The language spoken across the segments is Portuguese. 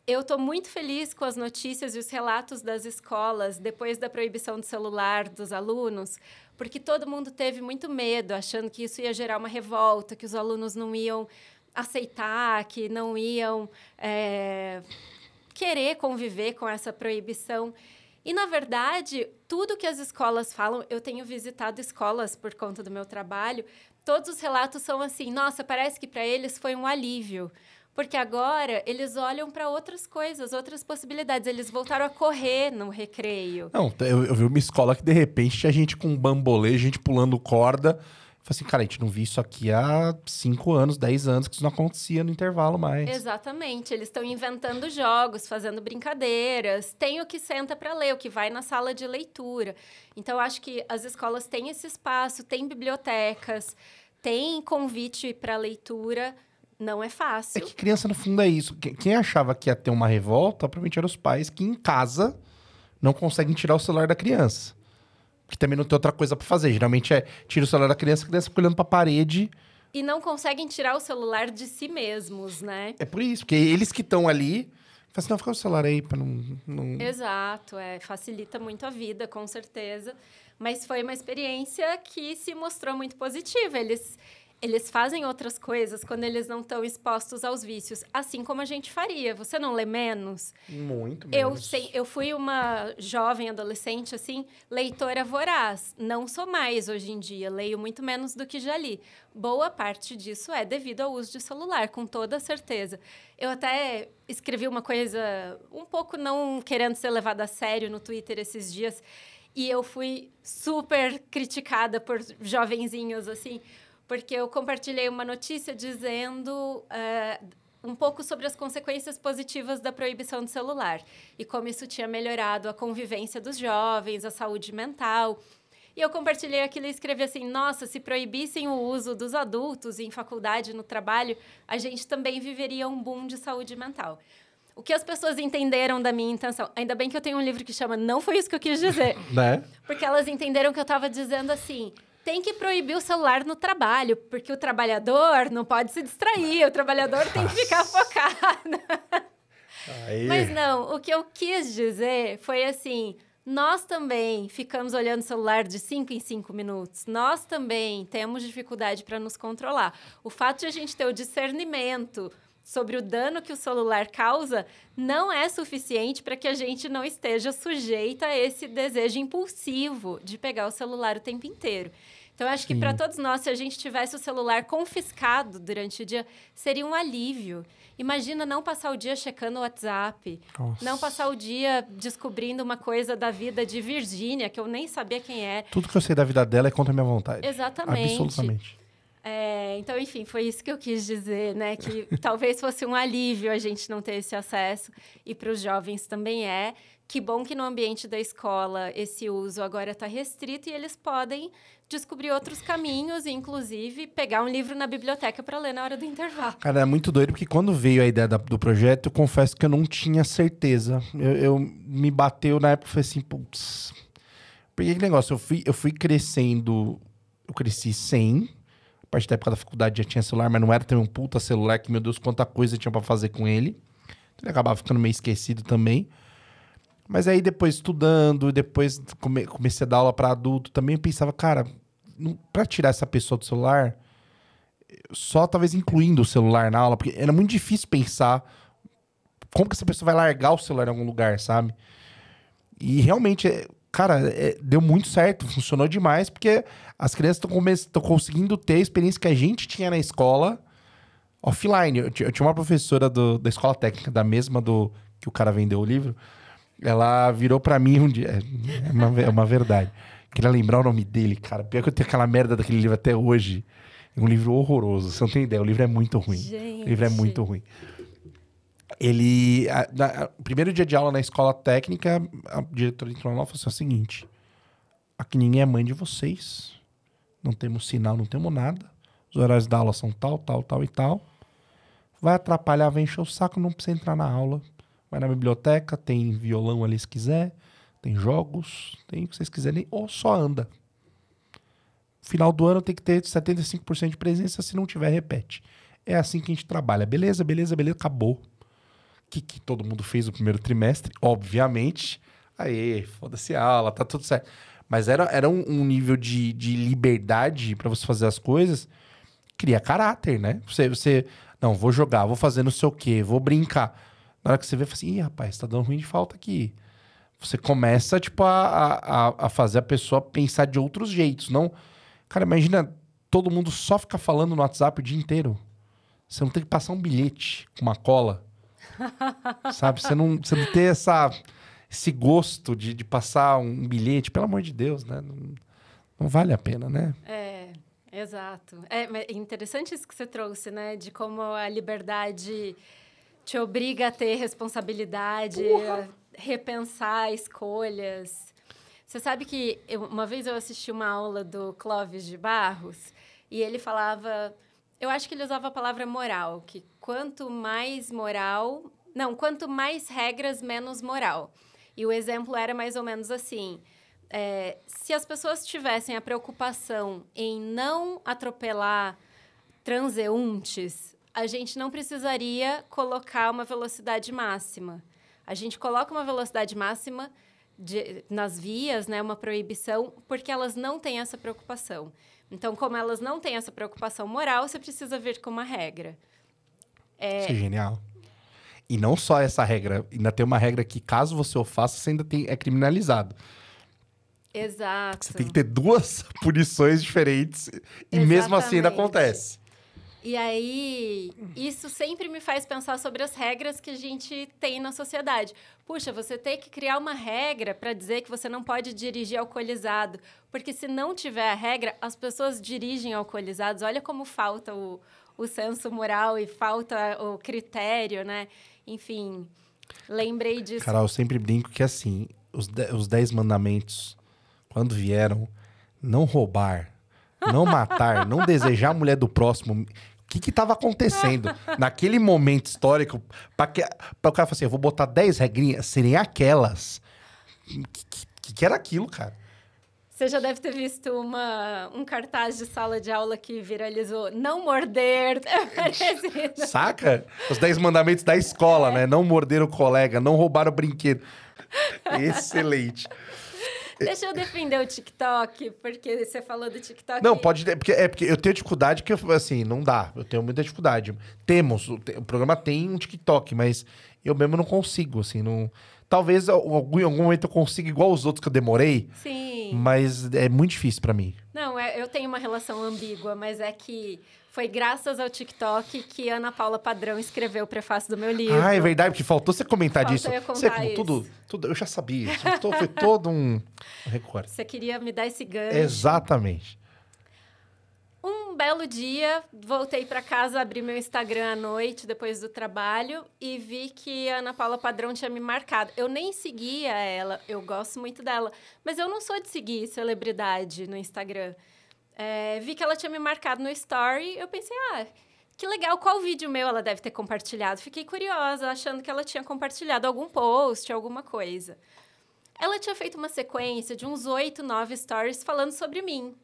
Eu estou muito feliz com as notícias e os relatos das escolas depois da proibição do celular dos alunos, porque todo mundo teve muito medo, achando que isso ia gerar uma revolta, que os alunos não iam aceitar, que não iam querer conviver com essa proibição. E, na verdade, tudo que as escolas falam, eu tenho visitado escolas por conta do meu trabalho, todos os relatos são assim, nossa, parece que para eles foi um alívio. Porque agora eles olham para outras coisas, outras possibilidades. Eles voltaram a correr no recreio. Não, eu vi uma escola que, de repente, tinha gente com bambolê, gente pulando corda. Eu falei assim, cara, a gente não viu isso aqui há 5 anos, 10 anos, que isso não acontecia no intervalo mais. Exatamente. Eles estão inventando jogos, fazendo brincadeiras. Tem o que senta para ler, o que vai na sala de leitura. Então, eu acho que as escolas têm esse espaço, tem bibliotecas, tem convite para leitura. Não é fácil. É que criança, no fundo, é isso. Quem achava que ia ter uma revolta, provavelmente eram os pais que, em casa, não conseguem tirar o celular da criança. Porque também não tem outra coisa pra fazer. Geralmente tira o celular da criança, a criança fica olhando pra parede. E não conseguem tirar o celular de si mesmos, né? É por isso, porque eles que estão ali... Falam assim, não, fica o celular aí pra não... Exato, facilita muito a vida, com certeza. Mas foi uma experiência que se mostrou muito positiva. Eles fazem outras coisas quando eles não estão expostos aos vícios, assim como a gente faria. Você não lê menos? Muito menos. Eu fui uma jovem adolescente, assim, leitora voraz. Não sou mais hoje em dia, leio muito menos do que já li. Boa parte disso é devido ao uso de celular, com toda certeza. Eu até escrevi uma coisa um pouco não querendo ser levada a sério no Twitter esses dias, e eu fui super criticada por jovenzinhos, assim, porque eu compartilhei uma notícia dizendo um pouco sobre as consequências positivas da proibição do celular e como isso tinha melhorado a convivência dos jovens, a saúde mental. E eu compartilhei aquilo e escrevi assim, nossa, se proibissem o uso dos adultos em faculdade, no trabalho, a gente também viveria um boom de saúde mental. O que as pessoas entenderam da minha intenção? Ainda bem que eu tenho um livro que chama Não Foi Isso Que Eu Quis Dizer. Né? Porque elas entenderam que eu estava dizendo assim... Tem que proibir o celular no trabalho, porque o trabalhador não pode se distrair, o trabalhador tem que ficar focado. Aí. Mas não, o que eu quis dizer foi assim, nós também ficamos olhando o celular de 5 em 5 minutos, nós também temos dificuldade para nos controlar. O fato de a gente ter o discernimento sobre o dano que o celular causa não é suficiente para que a gente não esteja sujeita a esse desejo impulsivo de pegar o celular o tempo inteiro. Então, eu acho que para todos nós, se a gente tivesse o celular confiscado durante o dia, seria um alívio. Imagina não passar o dia checando o WhatsApp, Nossa. não passar o dia descobrindo uma coisa da vida de Virgínia, que eu nem sabia quem é. Tudo que eu sei da vida dela é contra a minha vontade. Exatamente. Absolutamente. Então, enfim, foi isso que eu quis dizer, né? Que talvez fosse um alívio a gente não ter esse acesso. E para os jovens também é. Que bom que no ambiente da escola esse uso agora está restrito e eles podem descobrir outros caminhos e, inclusive, pegar um livro na biblioteca para ler na hora do intervalo. Cara, é muito doido, porque quando veio a ideia do projeto, eu confesso que eu não tinha certeza. Eu me bateu na época e falei assim, putz... Porque que negócio, eu fui crescendo... Eu cresci sem... A partir da época da faculdade já tinha celular, mas não era também um puta celular que, meu Deus, quanta coisa tinha pra fazer com ele. Então, ele acabava ficando meio esquecido também. Mas aí, depois estudando, depois comecei a dar aula pra adulto, também eu pensava, cara, pra tirar essa pessoa do celular, só talvez incluindo o celular na aula, porque era muito difícil pensar como que essa pessoa vai largar o celular em algum lugar, sabe? E realmente... Cara, deu muito certo, funcionou demais, porque as crianças estão conseguindo ter a experiência que a gente tinha na escola offline. Eu tinha uma professora da escola técnica, da mesma que o cara vendeu o livro, ela virou pra mim um dia, é uma verdade, queria lembrar o nome dele, cara, pior que eu tenho aquela merda daquele livro até hoje, é um livro horroroso, você não tem ideia, o livro é muito ruim. Gente. O livro é muito ruim. No primeiro dia de aula na escola técnica, a diretora entrou lá e falou assim, é o seguinte, aqui ninguém é mãe de vocês, não temos sinal, não temos nada, os horários da aula são tal, tal, tal e tal, vai atrapalhar, vai encher o saco, não precisa entrar na aula, vai na biblioteca, tem violão ali se quiser, tem jogos, tem o que vocês quiserem, ou só anda. Final do ano tem que ter 75% de presença, se não tiver, repete. É assim que a gente trabalha, beleza, beleza, beleza, acabou. que todo mundo fez no primeiro trimestre, obviamente. Aí, foda-se a aula, tá tudo certo. Mas era um nível de liberdade pra você fazer as coisas, cria caráter, né? Não, vou jogar, vou fazer não sei o quê, vou brincar. Na hora que você vê, fala assim, ih, rapaz, tá dando ruim de falta aqui. Você começa, tipo, a fazer a pessoa pensar de outros jeitos. Não... Cara, imagina todo mundo só ficar falando no WhatsApp o dia inteiro. Você não tem que passar um bilhete com uma cola. Sabe? Você não ter esse gosto de passar um bilhete. Pelo amor de Deus, né? Não vale a pena, né? Exato. É interessante isso que você trouxe, né? De como a liberdade te obriga a ter responsabilidade, a repensar escolhas. Você sabe que uma vez eu assisti uma aula do Clóvis de Barros e ele falava... Eu acho que ele usava a palavra moral, que quanto mais moral... Não, quanto mais regras, menos moral. E o exemplo era mais ou menos assim... se as pessoas tivessem a preocupação em não atropelar transeuntes, a gente não precisaria colocar uma velocidade máxima. A gente coloca uma velocidade máxima nas vias, né, uma proibição, porque elas não têm essa preocupação. Então, como elas não têm essa preocupação moral, você precisa vir com uma regra. Isso é genial. E não só essa regra, ainda tem uma regra que, caso você o faça, você ainda é criminalizado. Exato. Você tem que ter 2 punições diferentes e Exatamente. mesmo assim ainda acontece. E aí, isso sempre me faz pensar sobre as regras que a gente tem na sociedade. Puxa, você tem que criar uma regra para dizer que você não pode dirigir alcoolizado. Porque se não tiver a regra, as pessoas dirigem alcoolizados. Olha como falta o senso moral e falta o critério, né? Enfim, lembrei disso. Carol, eu sempre brinco que assim, os 10 mandamentos, quando vieram, não roubar, não matar, não desejar a mulher do próximo... O que estava acontecendo naquele momento histórico para o cara falar assim, eu vou botar 10 regrinhas, serem aquelas. Que era aquilo, cara? Você já deve ter visto um cartaz de sala de aula que viralizou. Não morder. Saca? Os 10 mandamentos da escola, né? Não morder o colega, não roubar o brinquedo. Excelente. Deixa eu defender o TikTok, porque você falou do TikTok. Não, pode... porque eu tenho dificuldade que, assim, não dá. Eu tenho muita dificuldade. O programa tem um TikTok, mas eu mesmo não consigo, assim, não... Talvez em algum momento eu consiga igual os outros que eu demorei. Sim. Mas é muito difícil pra mim. Não, eu tenho uma relação ambígua, mas é que foi graças ao TikTok que Ana Paula Padrão escreveu o prefácio do meu livro. Ah, é verdade, porque faltou você comentar disso. Eu ia contar você, tudo, eu já sabia. Foi todo um recorde. Você queria me dar esse gancho. Exatamente. Um belo dia, voltei para casa, abri meu Instagram à noite, depois do trabalho, e vi que a Ana Paula Padrão tinha me marcado. Eu nem seguia ela, eu gosto muito dela, mas eu não sou de seguir celebridade no Instagram. Vi que ela tinha me marcado no story, eu pensei, que legal, qual vídeo meu ela deve ter compartilhado? Fiquei curiosa, achando que ela tinha compartilhado algum post, alguma coisa. Ela tinha feito uma sequência de uns 8, 9 stories falando sobre mim.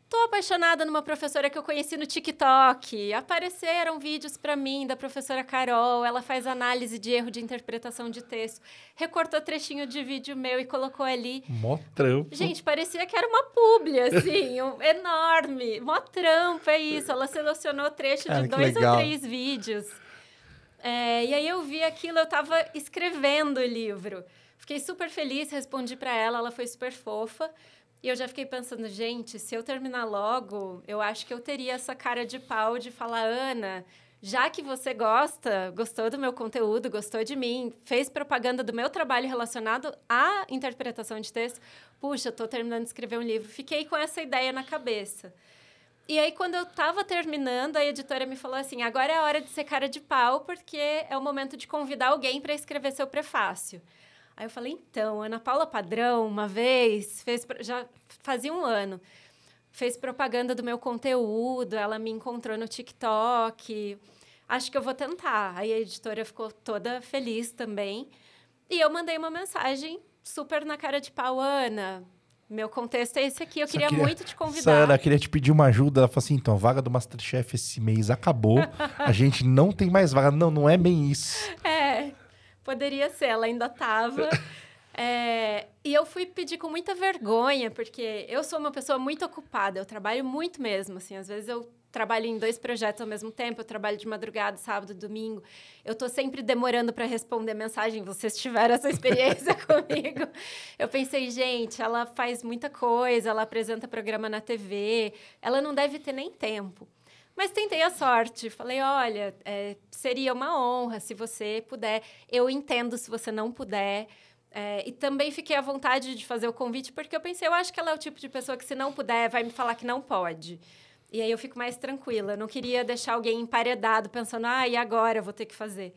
Tô apaixonada numa professora que eu conheci no TikTok. Apareceram vídeos para mim da professora Carol. Ela faz análise de erro de interpretação de texto. Recortou trechinho de vídeo meu e colocou ali. Mó trampo. Gente, parecia que era uma publi, assim, enorme. Mó trampo, é isso. Ela selecionou trecho de 2 ou 3 vídeos. E aí eu vi aquilo, eu tava escrevendo o livro. Fiquei super feliz, respondi para ela, ela foi super fofa. E eu já fiquei pensando, gente, se eu terminar logo, eu acho que eu teria essa cara de pau de falar, Ana, já que você gostou do meu conteúdo, gostou de mim, fez propaganda do meu trabalho relacionado à interpretação de texto, puxa, eu tô terminando de escrever um livro. Fiquei com essa ideia na cabeça. E aí, quando eu estava terminando, a editora me falou assim, agora é a hora de ser cara de pau, porque é o momento de convidar alguém para escrever seu prefácio. Aí eu falei, então, Ana Paula Padrão, uma vez, já fazia um ano, fez propaganda do meu conteúdo, ela me encontrou no TikTok, acho que eu vou tentar. Aí a editora ficou toda feliz também. E eu mandei uma mensagem super na cara de pau, Ana, meu contexto é esse aqui, eu queria muito te convidar. Ana, queria te pedir uma ajuda. Ela falou assim, então, a vaga do Masterchef esse mês acabou, a gente não tem mais vaga. Não é bem isso. Poderia ser, ela ainda estava. E eu fui pedir com muita vergonha, porque eu sou uma pessoa muito ocupada, eu trabalho muito mesmo, assim, às vezes eu trabalho em 2 projetos ao mesmo tempo, eu trabalho de madrugada, sábado, domingo, eu tô sempre demorando para responder mensagem, vocês tiveram essa experiência comigo. Eu pensei, gente, ela faz muita coisa, ela apresenta programa na TV, ela não deve ter nem tempo. Mas tentei a sorte, falei, olha, seria uma honra se você puder, eu entendo se você não puder. E também fiquei à vontade de fazer o convite, porque eu pensei, eu acho que ela é o tipo de pessoa que, se não puder, vai me falar que não pode. E aí eu fico mais tranquila. Eu não queria deixar alguém emparedado, pensando, e agora eu vou ter que fazer.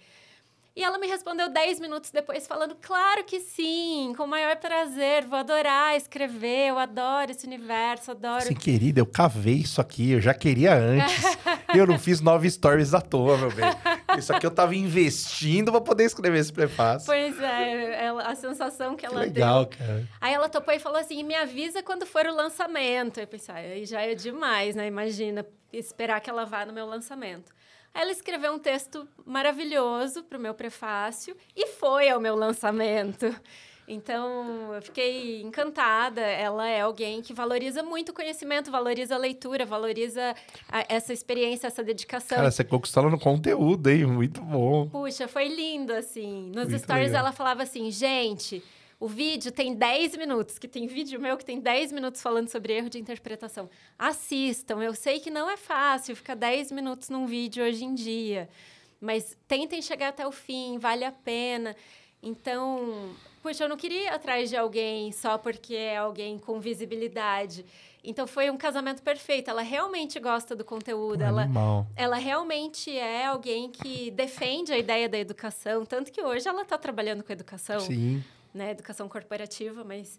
E ela me respondeu 10 minutos depois, falando, claro que sim, com o maior prazer, vou adorar escrever, eu adoro esse universo, adoro... Assim, querida, eu cavei isso aqui, eu já queria antes. Eu não fiz 9 stories à toa, meu bem. Isso aqui eu tava investindo pra poder escrever esse prefácio. Pois é, a sensação que ela deu. Legal, cara. Aí ela topou e falou assim, me avisa quando for o lançamento. Eu pensei, aí já é demais, né? Imagina, esperar que ela vá no meu lançamento. Aí ela escreveu um texto maravilhoso para o meu prefácio e foi ao meu lançamento. Então, eu fiquei encantada. Ela é alguém que valoriza muito o conhecimento, valoriza a leitura, valoriza essa experiência, essa dedicação. Cara, você conquistou ela no conteúdo, hein? Muito bom. Puxa, foi lindo, assim. Nos Muito stories legal. ela falava assim, gente... O vídeo tem 10 minutos, que tem vídeo meu que tem 10 minutos falando sobre erro de interpretação. Assistam, eu sei que não é fácil ficar 10 minutos num vídeo hoje em dia, mas tentem chegar até o fim, vale a pena. Então, puxa, eu não queria ir atrás de alguém só porque é alguém com visibilidade. Então, foi um casamento perfeito. Ela realmente gosta do conteúdo. Ela realmente é alguém que defende a ideia da educação. Tanto que hoje ela está trabalhando com educação. Sim. Né, educação corporativa, mas...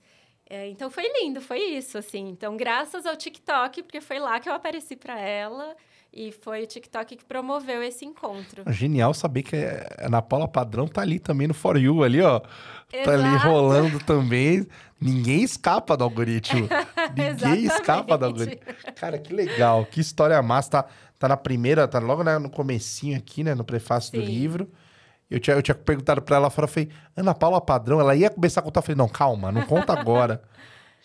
então, foi lindo, foi isso, assim. Então, graças ao TikTok, porque foi lá que eu apareci para ela e foi o TikTok que promoveu esse encontro. Genial saber que a Ana Paula Padrão tá ali também no For You, ali, ó. Exato. Tá ali rolando também. Ninguém escapa do algoritmo. Ninguém escapa do algoritmo. Cara, que legal, que história massa. Tá na primeira, tá logo no comecinho aqui, né, no prefácio do livro. Eu tinha perguntado pra ela, eu falei, Ana Paula Padrão, ela ia começar a contar. Eu falei, não, calma, não conta agora.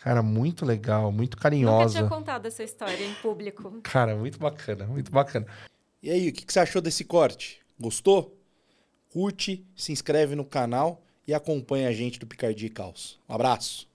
Cara, muito legal, muito carinhosa. Nunca tinha contado essa história em público. Cara, muito bacana, muito bacana. E aí, o que você achou desse corte? Gostou? Curte, se inscreve no canal e acompanha a gente do Picardia e Caos. Um abraço.